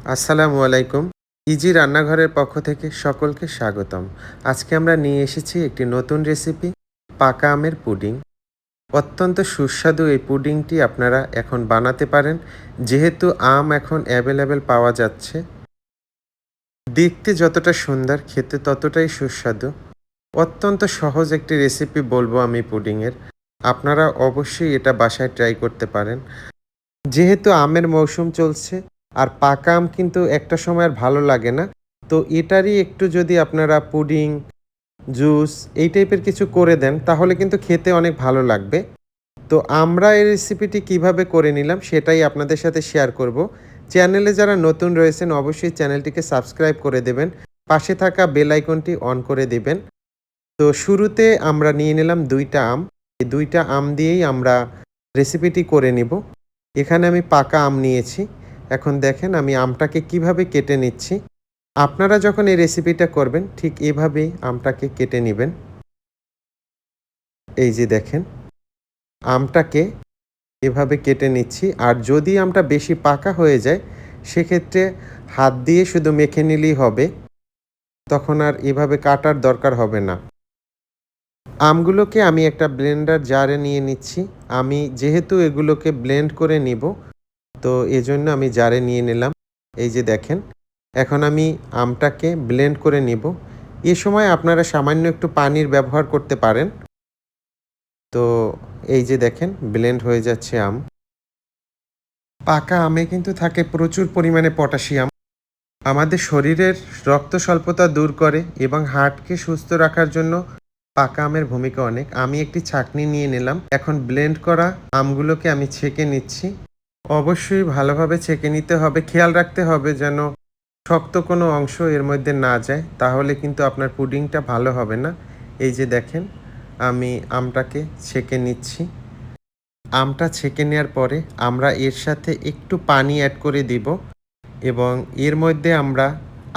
আসসালামু আলাইকুম। ইজি রান্নাঘরের পক্ষ থেকে সকলকে স্বাগতম। আজকে আমরা নিয়ে এসেছি একটি নতুন রেসিপি, পাকা আমের পুডিং। অত্যন্ত সুস্বাদু এই পুডিংটি আপনারা এখন বানাতে পারেন। যেহেতু আম এখন অ্যাভেলেবেল পাওয়া যাচ্ছে। দেখতে যতটা সুন্দর, খেতে ততটাই সুস্বাদু। অত্যন্ত সহজ একটি রেসিপি বলবো আমি পুডিংয়ের। আপনারা অবশ্যই এটা বাসায় ট্রাই করতে পারেন। যেহেতু আমের মৌসুম চলছে আর পাকা আম কিন্তু একটা সময় আর ভালো লাগে না। তো এটারই একটু যদি আপনারা পুডিং, জুস এই টাইপের কিছু করে দেন তাহলে কিন্তু খেতে অনেক ভালো লাগবে। তো আমরা এই রেসিপিটি কিভাবে করে নিলাম সেটাই আপনাদের সাথে শেয়ার করব। চ্যানেলে যারা নতুন রয়েছেন অবশ্যই চ্যানেলটিকে সাবস্ক্রাইব করে দেবেন। পাশে থাকা বেল আইকনটি অন করে দিবেন। তো শুরুতে আমরা নিয়ে নিলাম ২ টা আম। এই ২ টা আম দিয়েই আমরা রেসিপিটি করে নিব। এখানে আমি পাকা আম নিয়েছি। এখন দেখেন আমি আমটাকে কিভাবে কেটে নিচ্ছি। আপনারা যখন এই রেসিপিটা করবেন ঠিক এভাবেই আমটাকে কেটে নিবেন। এই যে দেখেন আমটাকে এভাবে কেটে নিচ্ছি। আর যদি আমটা বেশি পাকা হয়ে যায় সেক্ষেত্রে হাত দিয়ে শুধু মেখে নিলেই হবে। তখন আর এভাবে কাটার দরকার হবে না। আমগুলোকে আমি একটা ব্লেন্ডার জারে নিয়ে নিচ্ছি। আমি যেহেতু এগুলোকে ব্লেন্ড করে নিব, তো এজন্য আমি জারে নিয়ে নিলাম। এই যে দেখেন, এখন আমি আমটাকে ব্লেন্ড করে নিব। এ সময় আপনারা সামান্য একটু পানির ব্যবহার করতে পারেন। তো এই যে দেখেন ব্লেন্ড হয়ে যাচ্ছে আম। পাকা আমে কিন্তু থাকে প্রচুর পরিমাণে পটাশিয়াম। আমাদের শরীরের রক্ত স্বল্পতা দূর করে এবং হার্টকে সুস্থ রাখার জন্য পাকা আমের ভূমিকা অনেক। আমি একটি ছাঁকনি নিয়ে নিলাম। এখন ব্লেন্ড করা আমগুলোকে আমি ছেঁকে নিচ্ছি। অবশ্যই ভালোভাবে ছেঁকে নিতে হবে। খেয়াল রাখতে হবে যেন শক্ত কোনো অংশ এর মধ্যে না যায়। তাহলে কিন্তু আপনার পুডিংটা ভালো হবে না। এই যে দেখেন আমি আমটাকে ছেঁকে নিচ্ছি। আমটা ছেঁকে নেওয়ার পরে আমরা এর সাথে একটু পানি অ্যাড করে দিব এবং এর মধ্যে আমরা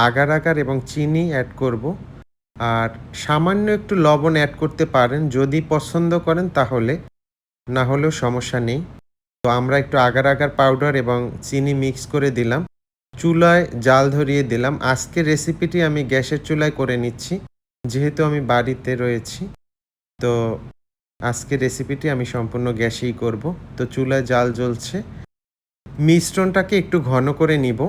আগার আগার এবং চিনি অ্যাড করব। আর সামান্য একটু লবণ অ্যাড করতে পারেন যদি পছন্দ করেন তাহলে, না হলেও সমস্যা নেই। তো আমরা একটু আগার আগার পাউডার এবং চিনি মিক্স করে দিলাম। চুলায় জাল ধরিয়ে দিলাম। আজকের রেসিপিটি আমি গ্যাসের চুলায় করে নিচ্ছি। যেহেতু আমি বাড়িতে রয়েছি, তো আজকের রেসিপিটি আমি সম্পূর্ণ গ্যাসেই করব। তো চুলায় জাল জ্বলছে। মিশ্রণটাকে একটু ঘন করে নিব।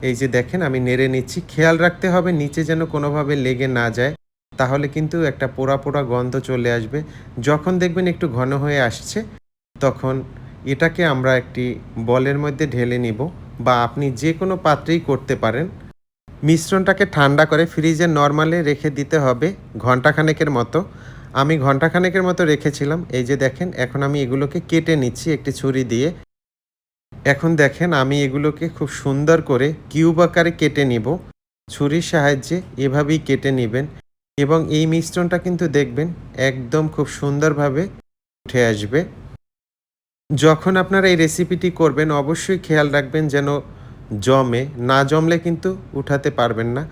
এই যে দেখেন আমি নেড়ে নিচ্ছি। খেয়াল রাখতে হবে নিচে যেন কোনোভাবে লেগে না যায়। তাহলে কিন্তু একটা পোড়া, পোড়া গন্ধ চলে আসবে। যখন দেখবেন একটু ঘন হয়ে আসছে, তখন এটাকে আমরা একটি বলের মধ্যে ঢেলে নিব বা আপনি যে কোনো পাত্রেই করতে পারেন। মিশ্রণটাকে ঠান্ডা করে ফ্রিজে নরমালে রেখে দিতে হবে ঘন্টাখানেকের মতো। আমি ঘন্টাখানেকের মতো রেখেছিলাম। এই যে দেখেন এখন আমি এগুলোকে কেটে নিচ্ছি একটি ছুরি দিয়ে। এখন দেখেন আমি এগুলোকে খুব সুন্দর করে কিউব আকারে কেটে নিব। ছুরির সাহায্যে এভাবেই কেটে নিবেন এবং এই মিশ্রণটা কিন্তু দেখবেন একদম খুব সুন্দরভাবে উঠে আসবে। যখন আপনারা এই রেসিপিটি করবেন অবশ্যই খেয়াল রাখবেন যেন জমে, না জমলে কিন্তু উঠাতে পারবেন না।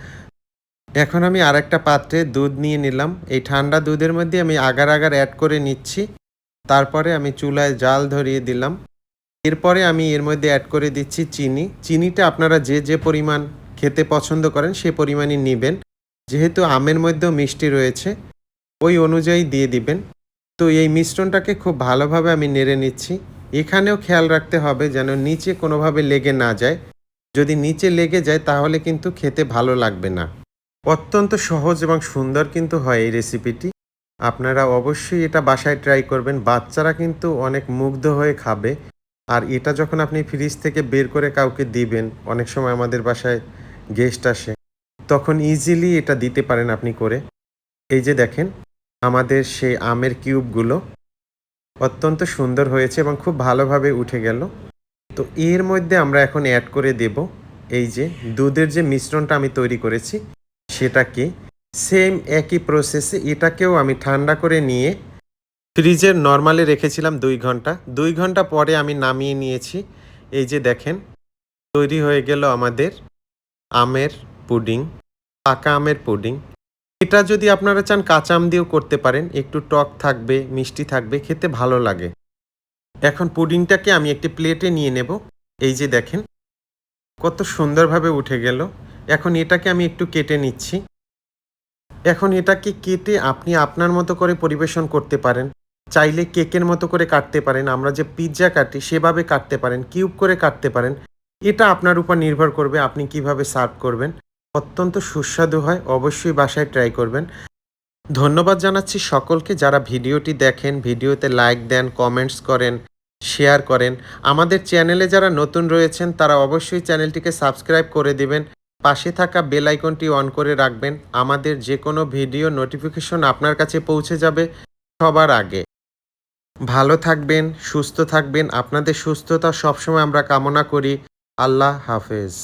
এখন আমি আরেকটা পাত্রে দুধ নিয়ে নিলাম। এই ঠান্ডা দুধের মধ্যে আমি আগার আগার অ্যাড করে নিচ্ছি। তারপরে আমি চুলায় জাল ধরিয়ে দিলাম। এরপরে আমি এর মধ্যে অ্যাড করে দিচ্ছি চিনি। চিনিটা আপনারা যে পরিমাণ খেতে পছন্দ করেন সে পরিমাণই নিবেন। যেহেতু আমের মধ্যেও মিষ্টি রয়েছে, ওই অনুযায়ী দিয়ে দিবেন। তো এই মিশ্রণটাকে খুব ভালোভাবে আমি নেড়ে নিচ্ছি। এখানেও খেয়াল রাখতে হবে যেন নিচে কোনোভাবে লেগে না যায়। যদি নিচে লেগে যায় তাহলে কিন্তু খেতে ভালো লাগবে না। অত্যন্ত সহজ এবং সুন্দর কিন্তু হয় এই রেসিপিটি। আপনারা অবশ্যই এটা বাসায় ট্রাই করবেন। বাচ্চারা কিন্তু অনেক মুগ্ধ হয়ে খাবে। আর এটা যখন আপনি ফ্রিজ থেকে বের করে কাউকে দিবেন, অনেক সময় আমাদের বাসায় গেস্ট আসে, তখন ইজিলি এটা দিতে পারেন আপনি করে। এই যে দেখেন আমাদের সেই আমের কিউবগুলো অত্যন্ত সুন্দর হয়েছে এবং খুব ভালোভাবে উঠে গেল। তো এর মধ্যে আমরা এখন অ্যাড করে দেব এই যে দুধের যে মিশ্রণটা আমি তৈরি করেছি সেটাকে সেম একই প্রসেসে এটাকেও আমি ঠান্ডা করে নিয়ে ফ্রিজের নরমালে রেখেছিলাম ২ ঘন্টা। ২ ঘন্টা পরে আমি নামিয়ে নিয়েছি। এই যে দেখেন তৈরি হয়ে গেল আমাদের আমের পুডিং, পাকা আমের পুডিং। এটা যদি আপনারা চান কাঁচা আম দিয়েও করতে পারেন। একটু টক থাকবে, মিষ্টি থাকবে, খেতে ভালো লাগে। এখন পুডিংটাকে আমি একটি প্লেটে নিয়ে নেব। এই যে দেখেন কত সুন্দরভাবে উঠে গেল। এখন এটাকে আমি একটু কেটে নিচ্ছি। এখন এটাকে কেটে আপনি আপনার মতো করে পরিবেশন করতে পারেন। চাইলে কেকের মতো করে কাটতে পারেন। আমরা যে পিজ্জা কাটি সেভাবে কাটতে পারেন, কিউব করে কাটতে পারেন। এটা আপনার উপর নির্ভর করবে আপনি কিভাবে সার্ভ করবেন। অত্যন্ত সুস্বাদু হয়। অবশ্যই বাসায় ট্রাই করবেন। ধন্যবাদ জানাচ্ছি সকলকে যারা ভিডিওটি দেখেন, ভিডিওতে লাইক দেন, কমেন্টস করেন, শেয়ার করেন। আমাদের চ্যানেলে যারা নতুন রয়েছেন তারা অবশ্যই চ্যানেলটিকে সাবস্ক্রাইব করে দিবেন। পাশে থাকা বেল আইকনটি অন করে রাখবেন। আমাদের যেকোনো ভিডিও নোটিফিকেশন আপনার কাছে পৌঁছে যাবে সবার আগে। ভালো থাকবেন, সুস্থ থাকবেন। আপনাদের সুস্থতা সবসময় আমরা কামনা করি। আল্লাহ হাফেজ।